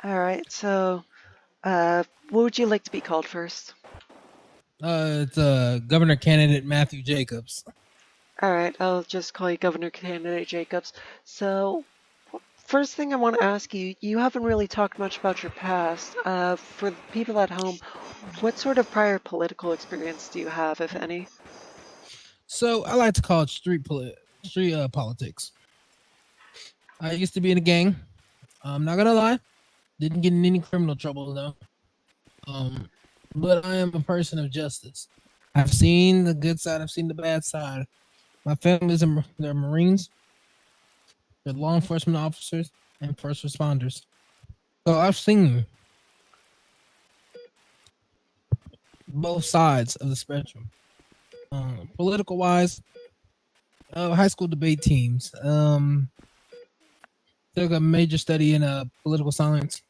All right. So, what would you like to be called first? It's Governor candidate Matthew Jacobs. All right. I'll just call you Governor Candidate Jacobs. So, first thing I want to ask you, you haven't really talked much about your past. For the people at home, what sort of prior political experience do you have, if any? So I like to call it street politics. I used to be in a gang. I'm not gonna lie, didn't get in any criminal trouble though. Um, but I am a person of justice. I've seen the good side. I've seen the bad side. My family's they're Marines. They're law enforcement officers and first responders. So I've seen both sides of the spectrum. Political wise, high school debate teams. Took a major study in political science.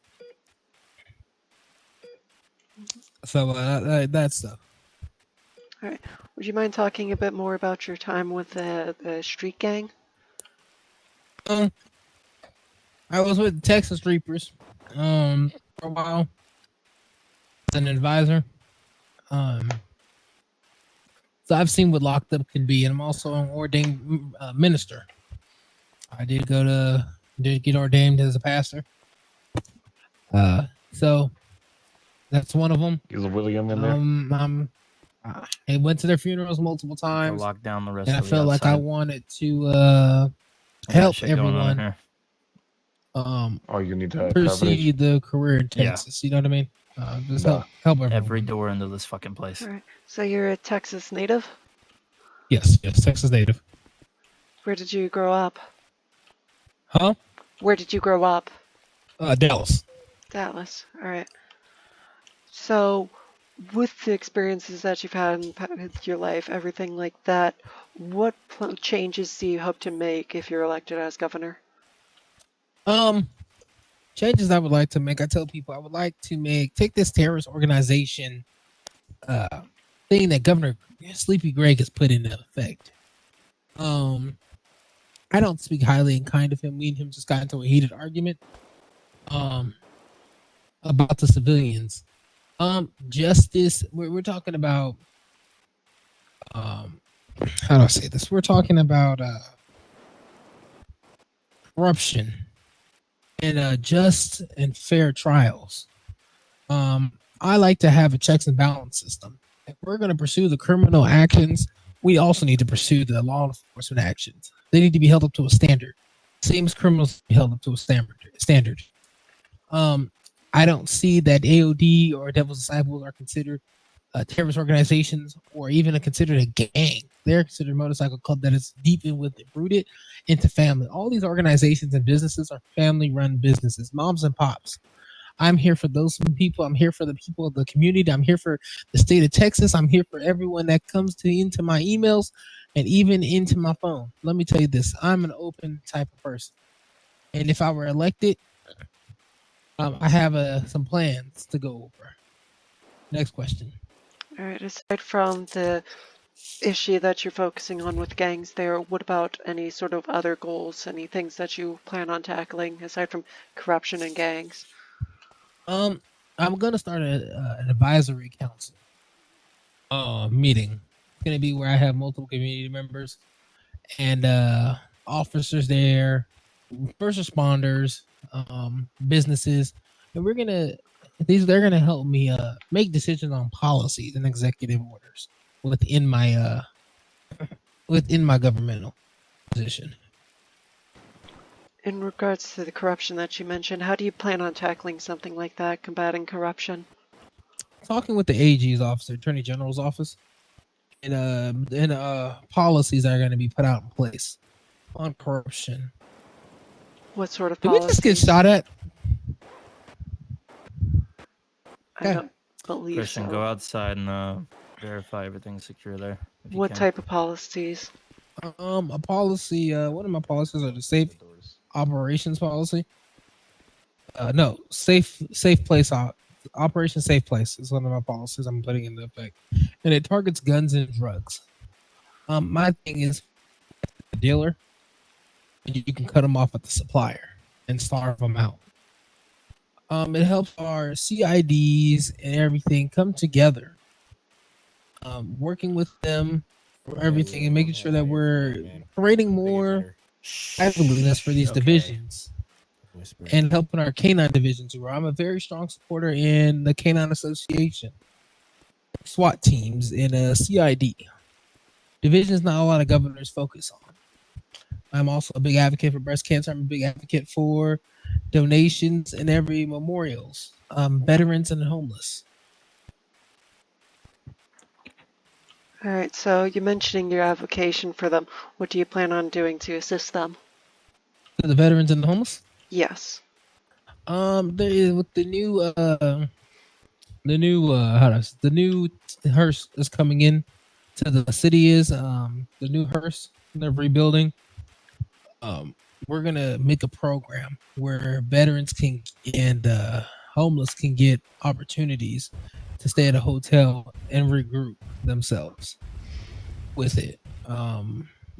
So that stuff. All right. Would you mind talking a bit more about your time with the street gang? Um, I was with the Texas Reapers for a while as an advisor. Um, so I've seen what locked up can be, and I'm also an ordained minister. I did get ordained as a pastor. So that's one of them. Is William in there? I went to their funerals multiple To times, lock down the rest and I of the felt like I outside. wanted to I got help shit going on in everyone here. Oh, you need to have proceed coverage. the career in Yeah. Texas. You know what I mean? Just Nah. help everyone. Every door into this fucking place. All right. So you're a Texas native? Yes, Texas native. Where did you grow up? Huh? Where did you grow up? Dallas. Dallas. All right. So, with the experiences that you've had in your life, everything like that, what changes do you hope to make if you're elected as governor? Changes I would like to make. I tell people I would like to take this terrorist organization thing that Governor Sleepy Greg has put into effect. I don't speak highly and kind of him. Me and him just got into a heated argument about the civilians. Justice. We're talking about how do I say this? We're talking about corruption and just and fair trials. I like to have a checks and balance system. If we're going to pursue the criminal actions, we also need to pursue the law enforcement actions. They need to be held up to a standard. Same as criminals be held up to a standard. I don't see that AOD or Devil's Disciples are considered terrorist organizations or even considered a gang. They're considered a motorcycle club that is deep in with it, rooted into family. All these organizations and businesses are family-run businesses, moms and pops. I'm here for those people. I'm here for the people of the community. I'm here for the state of Texas. I'm here for everyone that comes into my emails and even into my phone. Let me tell you this: I'm an open type of person, and if I were elected, I have some plans to go over. Next question. All right. Aside from the issue that you're focusing on with gangs there, what about any sort of other goals, any things that you plan on tackling aside from corruption and gangs? I'm gonna start an advisory council meeting. It's gonna be where I have multiple community members and officers there, first responders, businesses, and they're gonna help me make decisions on policies and executive orders within my governmental position. In regards to the corruption that you mentioned, how do you plan on tackling something like that, combating corruption? Talking with the AG's office, Attorney General's office, and policies that are going to be put out in place on corruption. What sort of Did we policies? just get shot at? I don't believe Christian, so. go outside and verify everything's secure there. What type of policies? A policy. One of my policies are the safe operations policy. No, safe place. Operation Safe Place is one of my policies I'm putting into effect, and it targets guns and drugs. My thing is, the dealer, you can cut them off at the supplier and starve them out. It helps our CIDs and everything come together. Working with them for everything and making sure that we're creating more liveliness for these divisions and helping our canine divisions. Where I'm a very strong supporter in the Canine Association, SWAT teams, and a CID. Divisions not a lot of governors focus on. I'm also a big advocate for breast cancer. I'm a big advocate for donations and every memorials, veterans and homeless. All right, so you're mentioning your advocacy for them. What do you plan on doing to assist them? The veterans and the homeless. Yes. There is with the new the new Hurst is coming in to the city is the new Hurst they're rebuilding. We're gonna make a program where veterans can and homeless can get opportunities to stay at a hotel and regroup themselves with it.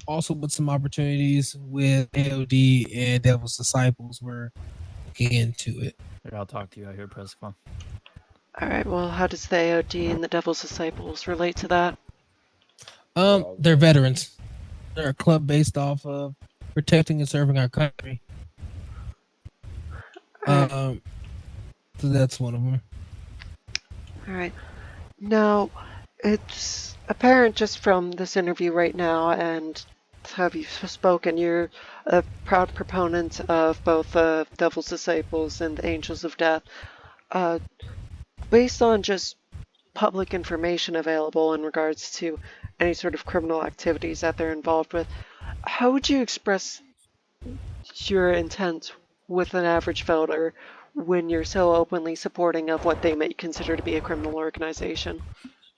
Also with some opportunities with AOD and Devil's Disciples, we're looking into it. Here, I'll talk to you out here, Prescott. All right, well, how does the AOD and the Devil's Disciples relate to that? They're veterans. They're a club based off of protecting and serving our country. So that's one of them. All right. Now, it's apparent just from this interview right now and have you spoken, you're a proud proponent of both the Devil's Disciples and the Angels of Death. Based on just public information available in regards to any sort of criminal activities that they're involved with, how would you express your intent with an average voter when you're so openly supporting of what they may consider to be a criminal organization?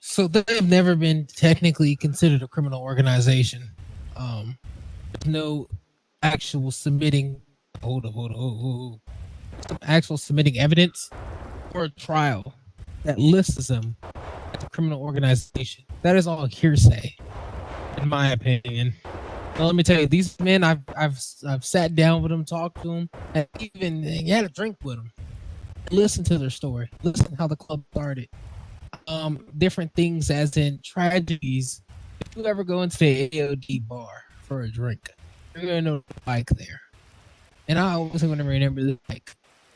So they've never been technically considered a criminal organization. There's no actual submitting. Hold. Some actual submitting evidence or a trial that lists them as a criminal organization. That is all hearsay, in my opinion. Well, let me tell you, these men, I've sat down with them, talked to them, and even had a drink with them. Listen to their story. Listen how the club started. Different things, as in tragedies. If you ever go into the AOD bar for a drink, you're gonna know the bike there. And I always want to remember the bike.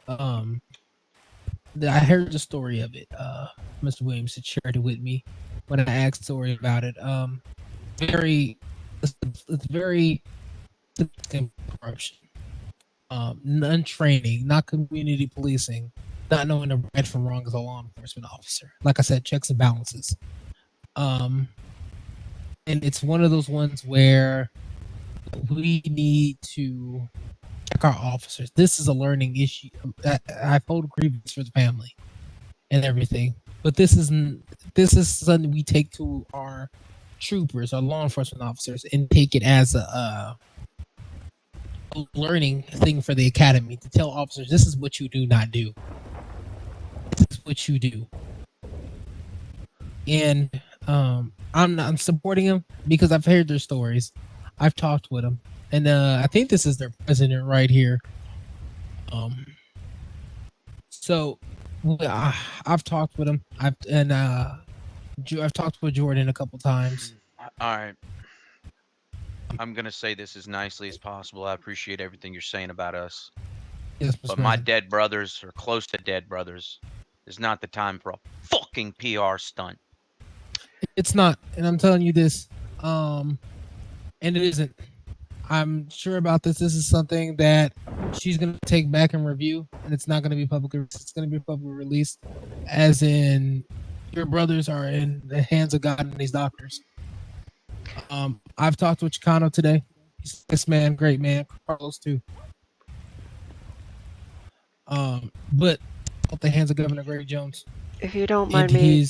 I heard the story of it. Mr. Williams had shared it with me when I asked story about it. It's very corruption. Non-training, not community policing, not knowing the right from wrong as a law enforcement officer. Like I said, checks and balances. And it's one of those ones where we need to check our officers. This is a learning issue. I hold grievance for the family and everything, but this is something we take to our troopers, our law enforcement officers, and take it as a learning thing for the academy to tell officers this is what you do not do. This is what you do. And I'm supporting them because I've heard their stories. I've talked with them, and I think this is their president right here. So I've talked with him. I've talked with Jordan a couple times. All right. I'm gonna say this as nicely as possible. I appreciate everything you're saying about us. Yes, But my dead brothers, or close to dead brothers, is not the time for a fucking PR stunt. It's not, and I'm telling you this, and it isn't. I'm sure about this. This is something that she's gonna take back and review, and it's not gonna be publicly. It's gonna be publicly released, as in your brothers are in the hands of God and these doctors. I've talked with Chicano today. He's this man, great man. Carlos too. But at the hands of Governor Greg Jones. If you don't mind me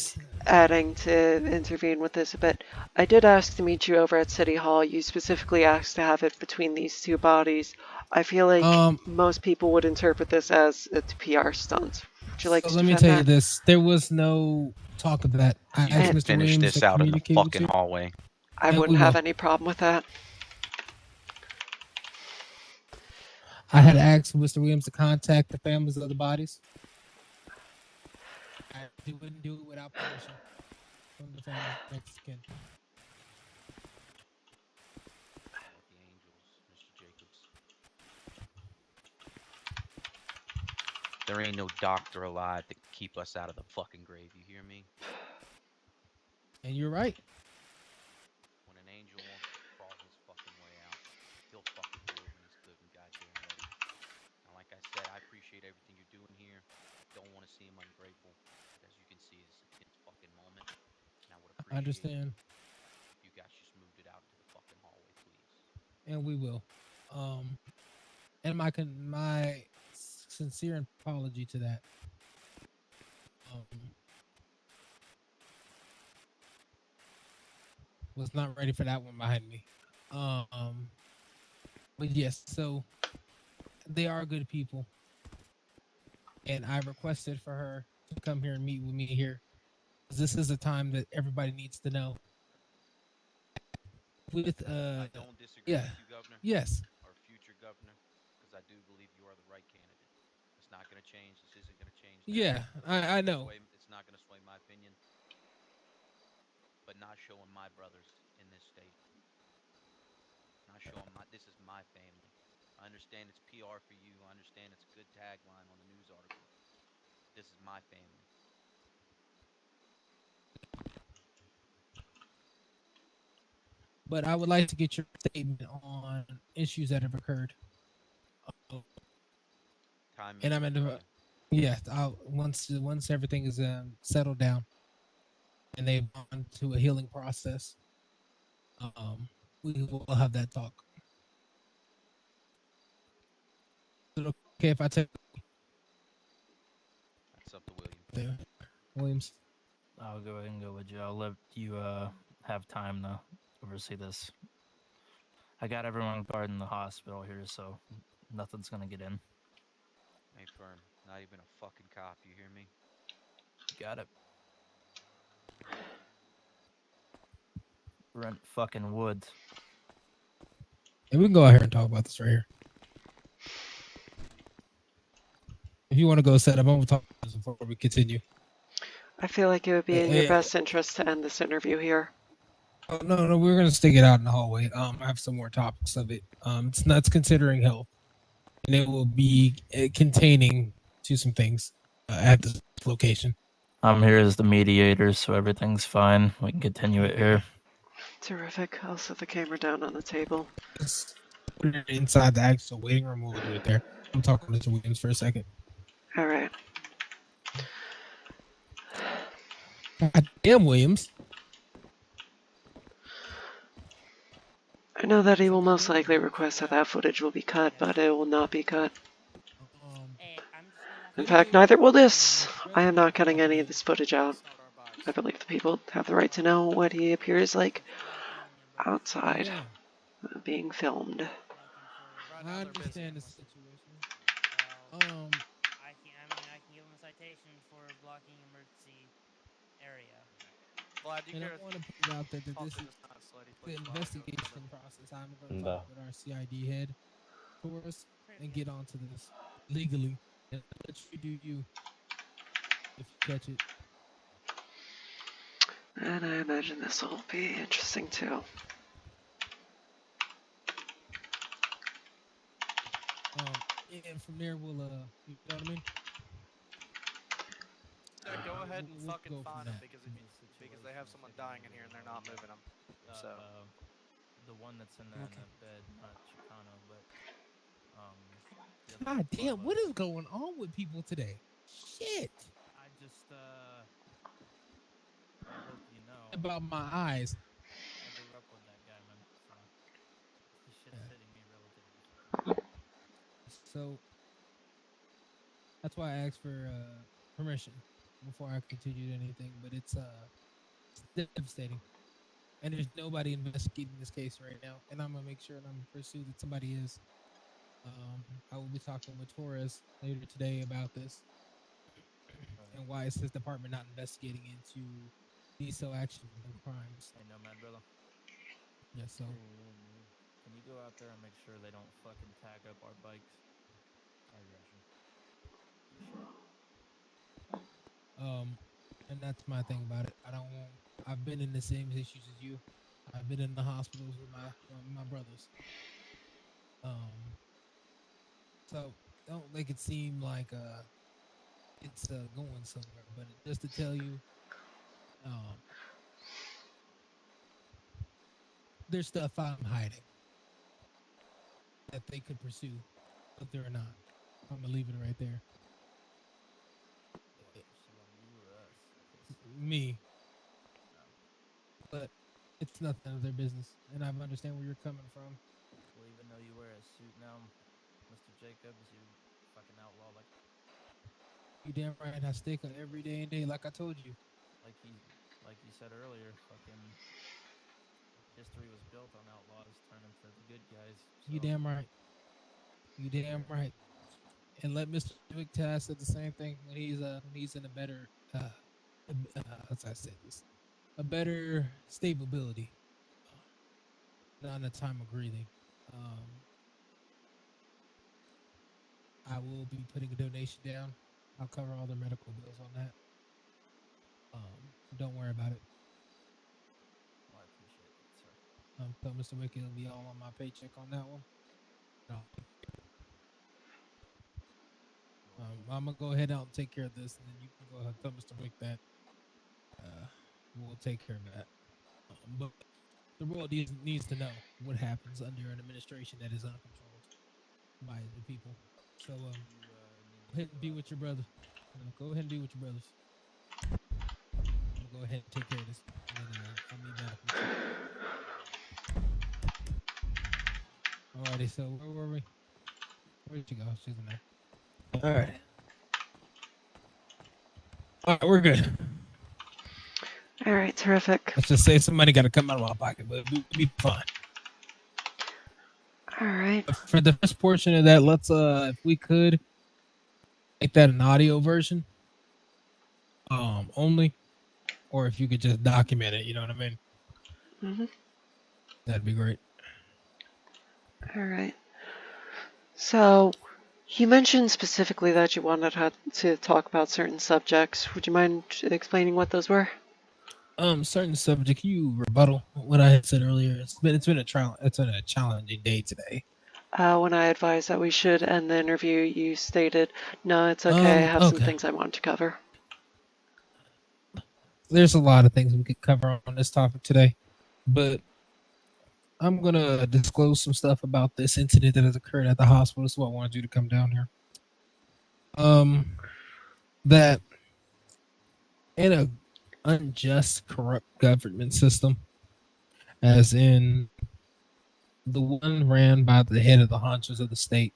adding to intervene with this a bit, I did ask to meet you over at City Hall. You specifically asked to have it between these two bodies. I feel like most people would interpret this as a PR stunt. Would you like to let me tell you this. There was no talk of that. I asked Mr. Finish Williams this out in the fucking hallway. I wouldn't have any problem with that. I had asked Mr. Williams to contact the families of the bodies. He wouldn't do it without permission from the families next to kin. With the angels, Mr. Jacobs. There ain't no doctor alive that can keep us out of the fucking grave. You hear me? And you're right. When an angel wants to crawl his fucking way out, he'll fucking do it when he's good and goddamn ready. And like I said, I appreciate everything you're doing here. I don't want to see him ungrateful. But as you can see, it's a tense fucking moment. And I would I appreciate understand. if you guys just moved it out into the fucking hallway, please. And we will. And my sincere apology to that. Was not ready for that one behind me. But yes, so they are good people, and I requested for her to come here and meet with me here. This is a time that everybody needs to know. With I don't disagree yeah, with you, Governor. yes, Or future governor, because I do believe you are the right candidate. It's not going to change. This isn't going to change that. yeah, I know. It's not going to sway my opinion, but not showing my brothers in this state. Not showing my. This is my family. I understand it's PR for you. I understand it's a good tagline on a news article. This is my family. But I would like to get your statement on issues that have occurred. Time And is I'm in ticking. yeah. Once everything is settled down, and they've gone to a healing process, we will have that talk. Is it okay if I take That's up to William. there, Williams? I'll go ahead and go with you. I'll let you have time to oversee this. I got everyone guarding the hospital here, so nothing's gonna get in. Hey, firm. Not even a fucking cop. You hear me? Got it. Brent fucking Woods. And we can go out here and talk about this right here. If you want to go set up, I'm gonna talk about this before we continue. I feel like it would be in your best interest to end this interview here. Oh, no, we're gonna stick it out in the hallway. I have some more topics of it. It's considering health, and it will be containing to some things at this location. I'm here as the mediator, so everything's fine. We can continue it here. Terrific. I'll set the camera down on the table. Just put it inside the actual waiting room. We'll do it there. I'm talking to Mr. Williams for a second. All right. God damn, Williams. I know that he will most likely request that footage will be cut, but it will not be cut. In fact, neither will this. I am not cutting any of this footage out. I believe the people have the right to know what he appears like outside being filmed. I understand the situation. I can give him a citation for blocking emergency area. And I want to put it out there that this is the investigation process. I'm going to talk with our CID head for us and get onto this legally and let you do you if you catch it. And I imagine this will be interesting too. And from there we'll you know what I mean? Yeah, go ahead and We'll fucking go from find them that. because they have someone dying in here and they're not moving them. So The one that's in there in that bed, not Chicano, but the other God one's damn, above what us. is going on with people today? Shit. I just I'll let you know. About my eyes. I grew up with that guy, man. So this shit's hitting me relatively strong. So that's why I asked for permission before I continued anything, but it's devastating. And there's nobody investigating this case right now. And I'm gonna make sure and I'm gonna pursue that somebody is. I will be talking with Torres later today about this and why is his department not investigating into diesel actions and crimes. Hey, no, man, brother. Yeah, so Can you go out there and make sure they don't fucking tag up our bikes? That's my thing about it. I don't want. I've been in the same issues as you. I've been in the hospitals with my brothers. Um, so don't make it seem like it's going somewhere. But just to tell you, um, there's stuff I'm hiding that they could pursue, but they're not. I'm gonna leave it right there. They want to pursue on you or us? Because Me, um, but it's none of their business, and I understand where you're coming from. well, even though you wear a suit now, Mr. Jacobs, you fucking outlaw You damn right. I stick every day and day, like I told you. like he like you said earlier. Fucking history was built on outlaws turning to the good guys. You So damn right. You damn right. And let Mr. Wick said the same thing when he's in a better as I said this, a better stability, not in a time of grieving. Um, I will be putting a donation down. I'll cover all their medical bills on that. Don't worry about it. well, I appreciate that, sir. Tell Mr. Wick it'll be all on my paycheck on that one. No. I'm gonna go ahead and take care of this, and then you can go ahead and tell Mr. Wick that we'll take care of that. But the world needs to know what happens under an administration that is uncontrolled by the people. So You need go me ahead and be with your brother. Go ahead and be with your brothers. I'm gonna go ahead and take care of this, and then I'll meet back with you. Alrighty. So where were we? Where did you go? She's in there. All right. All right, we're good. All right, terrific. Let's just say some money got to come out of my pocket, but we'll be fine. All right. For the first portion of that, let's if we could make that an audio version, only, or if you could just document it, you know what I mean? Mm-hmm. That'd be great. All right. So, you mentioned specifically that you wanted to talk about certain subjects. Would you mind explaining what those were? Certain subject. You rebuttal what I had said earlier. It's been a trial. It's been a challenging day today. When I advised that we should end the interview, you stated, "No, it's okay. I have some Okay. things I want to cover." There's a lot of things we could cover on this topic today, but I'm gonna disclose some stuff about this incident that has occurred at the hospital. This is what I wanted you to come down here. That in a unjust, corrupt government system, as in the one ran by the head of the honchos of the state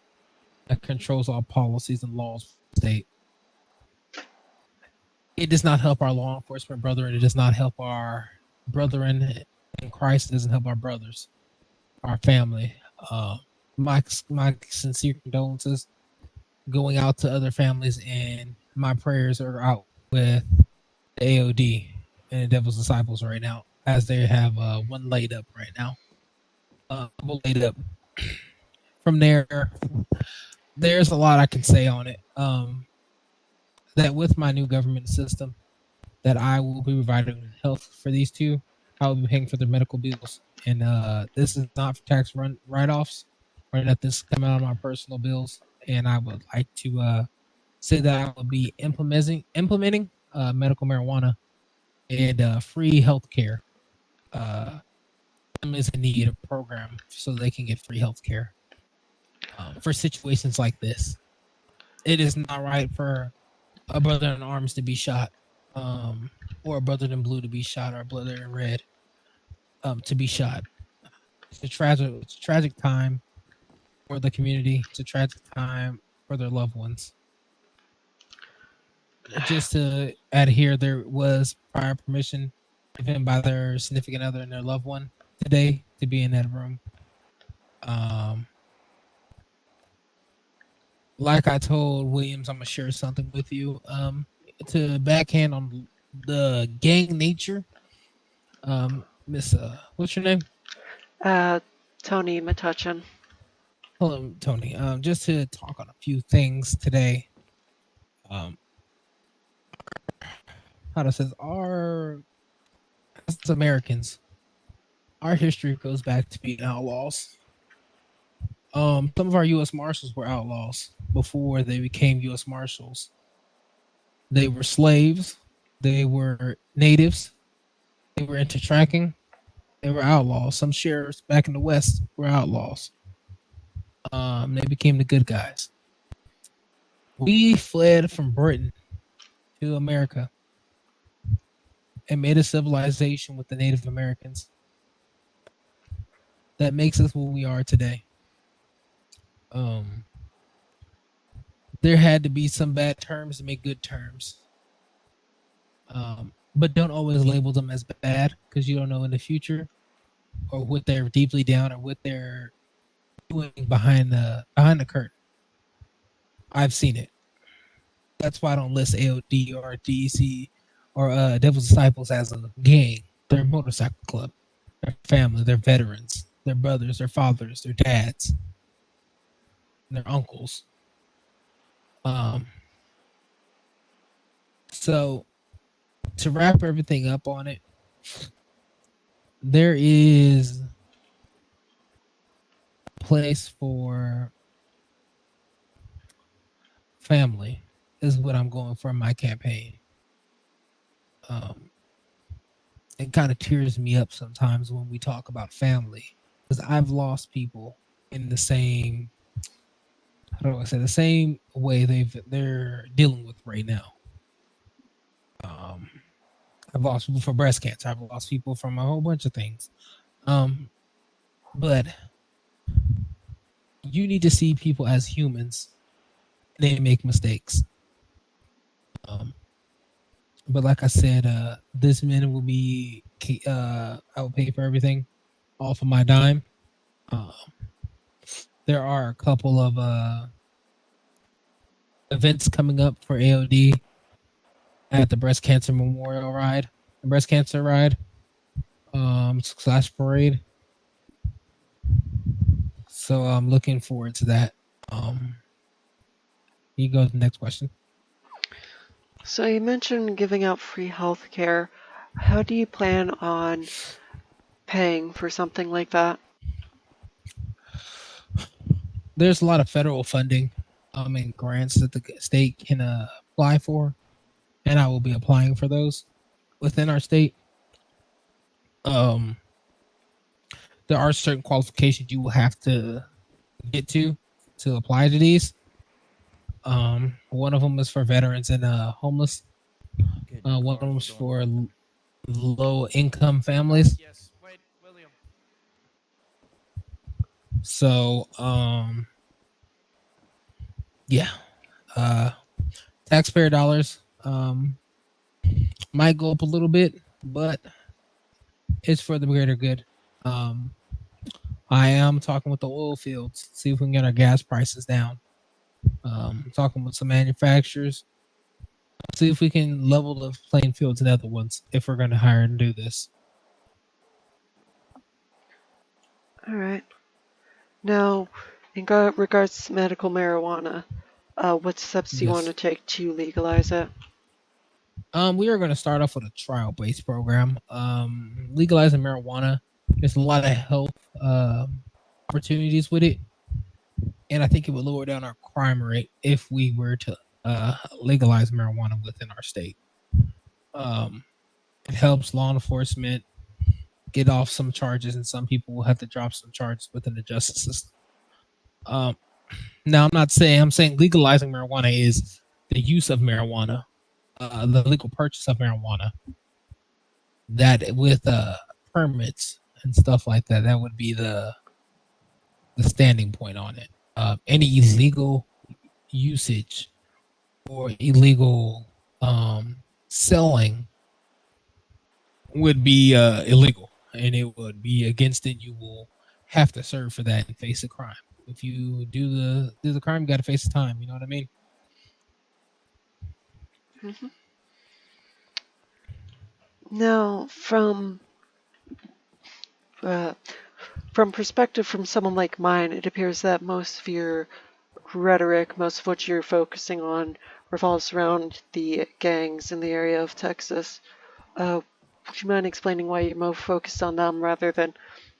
that controls all policies and laws of the state, it does not help our law enforcement brethren. It does not help our brethren in Christ. It doesn't help our brothers, our family. My sincere condolences going out to other families, and my prayers are out with the AOD and the Devil's Disciples right now, as they have one laid up right now. Laid up. From there, there's a lot I can say on it. That with my new government system, that I will be providing health for these two. I will be paying for their medical bills, and this is not for tax write-offs or nothing's coming out of my personal bills. And I would like to say that I will be implementing medical marijuana and free health care. Families in need of a program so they can get free health care for situations like this. It is not right for a brother in arms to be shot, or a brother in blue to be shot, or a brother in red to be shot. It's a tragic time for the community. It's a tragic time for their loved ones. Just to add here, there was prior permission given by their significant other and their loved one today to be in that room. Like I told Williams, I'm gonna share something with you. To backhand on the gang nature. Miss, what's your name? Tony Metuchin. Hello, Tony. Just to talk on a few things today. Um, how to say this, our as Americans, our history goes back to being outlaws. Some of our U.S. Marshals were outlaws before they became U.S. Marshals. They were slaves. They were natives. They were into tracking. They were outlaws. Some sheriffs back in the West were outlaws. They became the good guys. We fled from Britain to America and made a civilization with the Native Americans that makes us what we are today. Um, there had to be some bad terms to make good terms. But don't always label them as bad because you don't know in the future or what they're deeply down or what they're doing behind the curtain. I've seen it. That's why I don't list AOD or DC or Devil's Disciples as a gang. They're a motorcycle club. They're family. They're veterans. They're brothers. They're fathers. They're dads. They're uncles. Um, so to wrap everything up on it, there is a place for family is what I'm going for in my campaign. Um, it kind of tears me up sometimes when we talk about family because I've lost people in the same, how do I say, the same way they're dealing with right now. Um, I've lost people from breast cancer. I've lost people from a whole bunch of things. But you need to see people as humans. They make mistakes. Um, but like I said, this minute will be I will pay for everything off of my dime. Uh, there are a couple of events coming up for AOD at the breast cancer memorial ride, the breast cancer ride, slash parade. So I'm looking forward to that. You go to the next question. So you mentioned giving out free health care. How do you plan on paying for something like that? There's a lot of federal funding, and grants that the state can apply for, and I will be applying for those within our state. Um, there are certain qualifications you will have to get to apply to these. One of them is for veterans and homeless. Good One of car, them we're is going. for low income families. Yes. Wait, William. So, yeah, uh, taxpayer dollars might go up a little bit, but it's for the greater good. Um, I am talking with the oil fields, see if we can get our gas prices down. Talking with some manufacturers, see if we can level the playing field to the other ones if we're going to hire and do this. All right. Now, in regards to medical marijuana, what steps do you want to Yes. take to legalize it? We are going to start off with a trial-based program. Legalizing marijuana, there's a lot of health opportunities with it, and I think it would lower down our crime rate if we were to legalize marijuana within our state. Um, it helps law enforcement get off some charges, and some people will have to drop some charges within the justice system. Um, Now, I'm saying legalizing marijuana is the use of marijuana, the legal purchase of marijuana. That with permits and stuff like that, that would be the standing point on it. Any illegal usage or illegal selling would be illegal, and it would be against it. You will have to serve for that and face a crime. If you do the crime, you got to face the time. You know what I mean? Hmm. Now, uh, from perspective from someone like mine, it appears that most of your Rhetoric, most of what you're focusing on revolves around the gangs in the area of Texas. Would you mind explaining why you're more focused on them rather than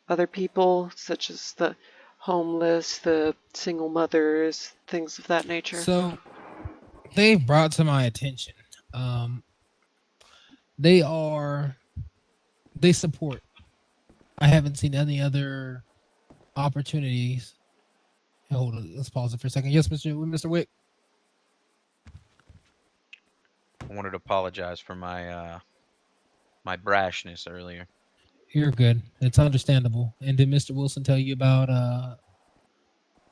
other people, such as the homeless, the single mothers, things of that nature? So they've brought to my attention. They support. I haven't seen any other opportunities. Hold on, let's pause it for a second. Yes, Mr. Wick. I wanted to apologize for my my brashness earlier. You're good. It's understandable. And did Mr. Wilson tell you about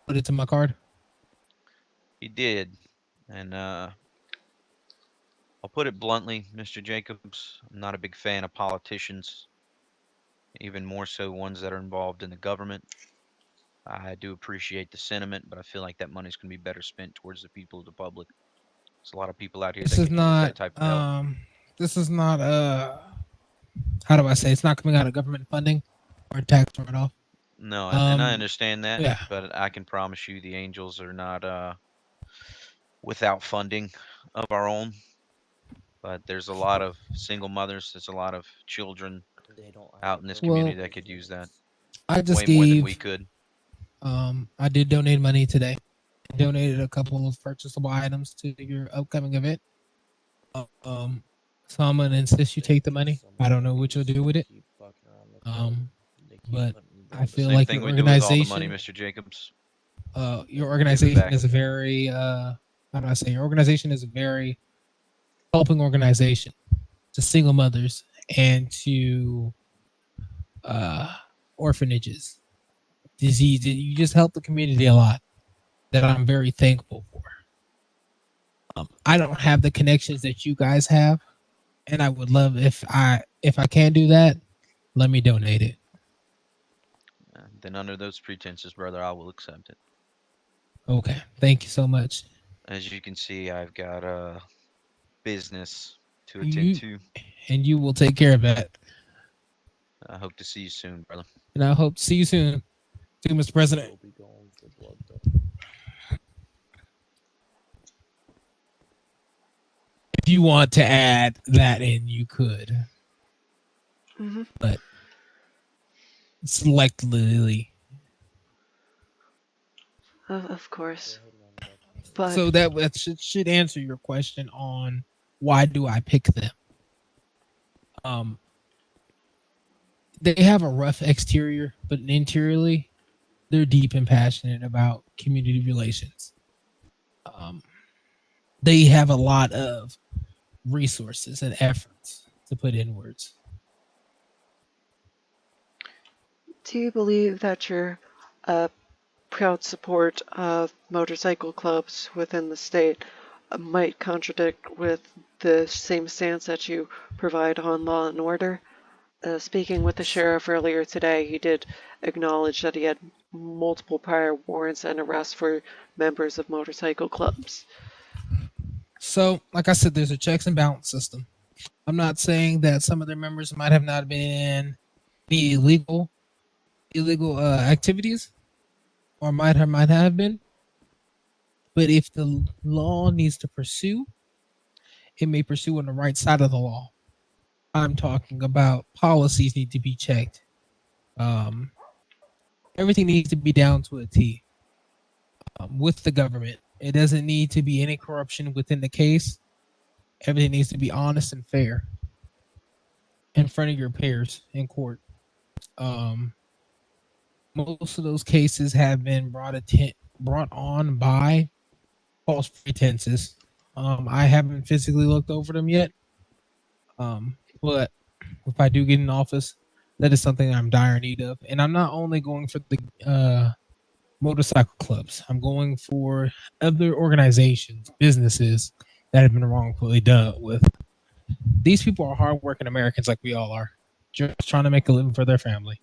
put it to my card? He did, and I'll put it bluntly, Mr. Jacobs. I'm not a big fan of politicians, even more so ones that are involved in the government. I do appreciate the sentiment, but I feel like that money's going to be better spent towards the people of the public. There's a lot of people out here This that is could use not that type of help. this is not how do I say, it's not coming out of government funding or tax write-off. No, and I understand that, yeah. but I can promise you the Angels are not without funding of our own. But there's a lot of single mothers, there's a lot of children out in this community that could use that I just way more than gave we could. I did donate money today. I donated a couple of purchasable items to your upcoming event. So I'm gonna insist you take the money. I don't know what you'll do with it. But I feel Same like thing your we do with all the money, organization, Mr. Jacobs. your Give it organization back. is a very how do I say, your organization is a very helping organization to single mothers and to orphanages, disease. You just help the community a lot that I'm very thankful for. I don't have the connections that you guys have, and I would love if I can do that, let me donate it. Then under those pretenses, brother, I will accept it. Okay, thank you so much. As you can see, I've got business to attend You to. and you will take care of that, I hope to see you soon, brother. and I hope to see you soon, too, Mr. President. If you want to add that in, you could, but selectively. Of course. But So that should answer your question on why do I pick them. They have a rough exterior, but interiorly, they're deep and passionate about community relations. Um, they have a lot of resources and efforts to put inwards. do you believe that your proud support of motorcycle clubs within the state might contradict with the same stance that you provide on law and order? Speaking with the sheriff earlier today, he did acknowledge that he had multiple prior warrants and arrests for members of motorcycle clubs. So, like I said, there's a checks and balance system. I'm not saying that some of their members might have not been any illegal activities, or might have been. But if the law needs to pursue, it may pursue on the right side of the law. I'm talking about policies need to be checked. Everything needs to be down to a T with the government. It doesn't need to be any corruption within the case. Everything needs to be honest and fair in front of your peers in court. Most of those cases have been brought on by false pretenses. I haven't physically looked over them yet, but if I do get in office, that is something I'm dire need of. And I'm not only going for the motorcycle clubs. I'm going for other organizations, businesses that have been wrongfully dealt with. These people are hardworking Americans like we all are, just trying to make a living for their family.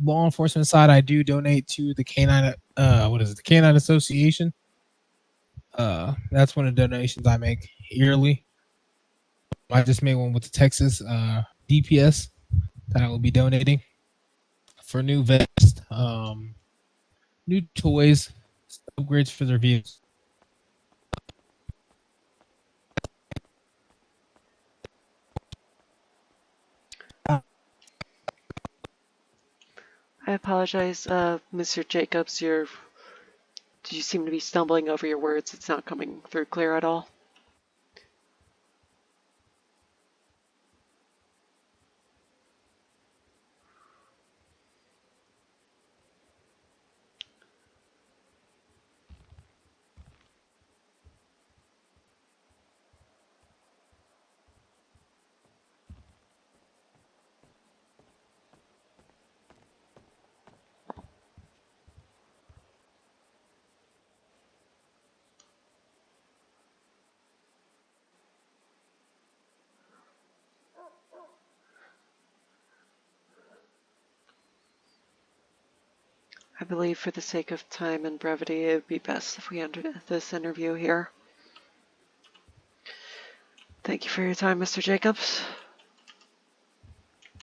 Law enforcement side, I do donate to the Canine. The Canine Association. That's one of the donations I make yearly. I just made one with the Texas DPS that I will be donating for new vest. new toys, upgrades for their vehicles. I apologize, Mr. Jacobs. You seem to be stumbling over your words. It's not coming through clear at all. I believe for the sake of time and brevity, it would be best if we end this interview here. Thank you for your time, Mr. Jacobs.